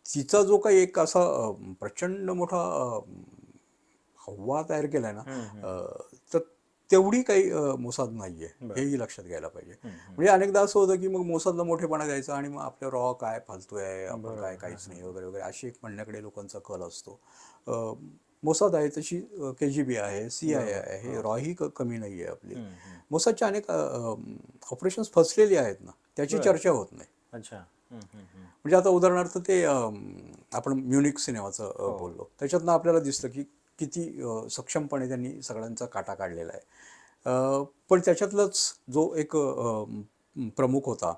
तिचा जो काही एक असा प्रचंड मोठा हव्वा तयार केलाय ना, तर तेवढी काही मोसाद नाहीये, हेही लक्षात घ्यायला पाहिजे. म्हणजे अनेकदा असं होतं की मग मोसादला मोठेपणा द्यायचा आणि मग आपल्या रॉ काय फालतू आहे, आपण काय काहीच नाही वगैरे वगैरे अशी एक म्हणण्याकडे लोकांचा कल असतो. मोसाद आहे तशी KGB आहे, CIA आहे, रॉ ही कमी नाही आहे आपली. मोसादच्या अनेक ऑपरेशन्स फसलेली आहेत ना, त्याची चर्चा होत नाही. अच्छा. म्हणजे आता उदाहरणार्थ ते आपण म्युनिक सिनेमाचं बोललो, त्याच्यातनं आपल्याला दिसतं की किती सक्षमपणे त्यांनी सगळ्यांचा काटा काढलेला आहे. पण त्याच्यातलंच जो एक प्रमुख होता,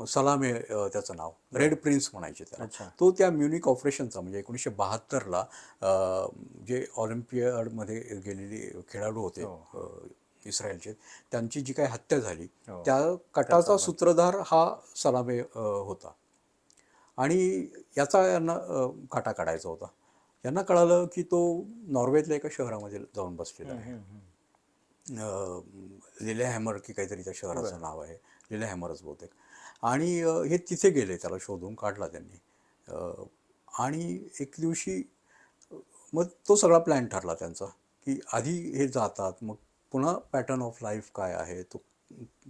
सलामे त्याचं नाव, रेड प्रिन्स म्हणायचे त्याला, तो त्या म्युनिक ऑपरेशनचा म्हणजे 1972ला जे ऑलिम्पियाडमध्ये गेलेले खेळाडू होते इस्रायलचे, त्यांची जी काही हत्या झाली त्या कटाचा सूत्रधार हा सलामे होता आणि याचा यांना काटा काढायचा होता. यांना कळालं की तो नॉर्वेतल्या एका शहरामध्ये जाऊन बसलेला आहे. लिलेहॅमर की काहीतरी त्या शहराचं नाव आहे, लिलेहॅमरच बहुतेक. आणि हे तिथे गेले, त्याला शोधून काढला त्यांनी. आणि एक दिवशी मग तो सगळा प्लॅन ठरला त्यांचा की आधी हे जातात, मग पुन्हा पॅटर्न ऑफ लाईफ काय आहे, तो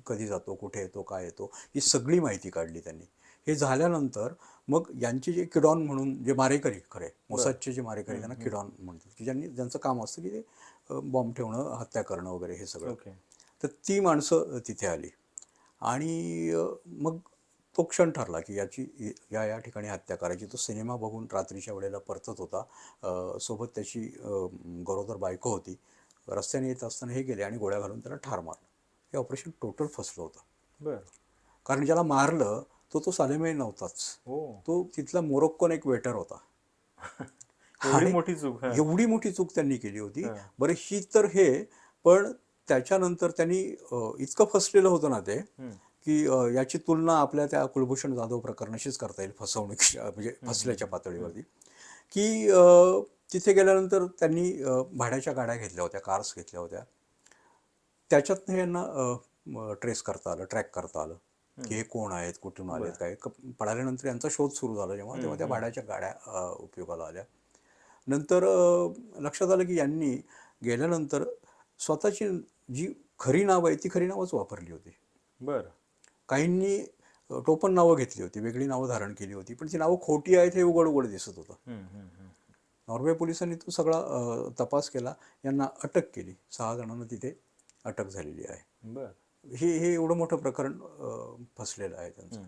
कधी जातो, कुठे येतो, काय येतो, ही सगळी माहिती काढली त्यांनी. हे झाल्यानंतर मग यांचे जे किडॉन म्हणून जे मारेकरी, खरे मोसादचे जे मारेकरी, त्यांना किडॉन म्हणतात, की ज्यांचं काम असतं की ते बॉम्ब ठेवणं, हत्या करणं वगैरे हे सगळं. तर ती माणसं तिथे आली आणि मग तो क्षण ठरला की याची या ठिकाणी हत्या करायची. तो सिनेमा बघून रात्रीच्या वेळेला परतत होता, सोबत त्याची गरोदर बायको होती. रस्त्याने येत असताना हे गेले आणि गोळ्या घालून त्याला ठार मारलं. हे ऑपरेशन टोटल फसलं होतं. कारण ज्याला मारलं तो सालेमे नव्हताच, तो तिथला मोरोक्कोन एक वेटर होता. एवढी मोठी चूक त्यांनी केली होती. बरं, ही तर हे, पण त्याच्यानंतर त्यांनी इतकं फसलेलं होतं ना ते, की याची तुलना आपल्या त्या कुलभूषण जाधव प्रकरणाशीच करता येईल, फसवणूक म्हणजे फसल्याच्या पातळीवरती. की तिथे गेल्यानंतर त्यांनी भाड्याच्या गाड्या घेतल्या होत्या, कार्स घेतल्या होत्या. त्याच्यातनं यांना ट्रेस करता आलं, ट्रॅक करता आलं की हे कोण आहेत, कुठून आलेत, काय. पळाल्यानंतर यांचा शोध सुरू झाला जेव्हा, तेव्हा त्या भाड्याच्या गाड्या उपयोगाला आल्या. नंतर लक्षात आलं की यांनी गेल्यानंतर स्वतःची जी खरी नावं आहे ती खरी नावच वापरली होती. काहींनी टोपण नावं घेतली होती, वेगळी नावं धारण केली होती, पण ती नावं खोटी आहेत हे उघड उघड दिसत होतं. नॉर्वे पोलिसांनी तो सगळा तपास केला, यांना अटक केली. 6 जणांना तिथे अटक झालेली आहे. हे एवढं मोठं प्रकरण फसलेलं आहे त्यांचं.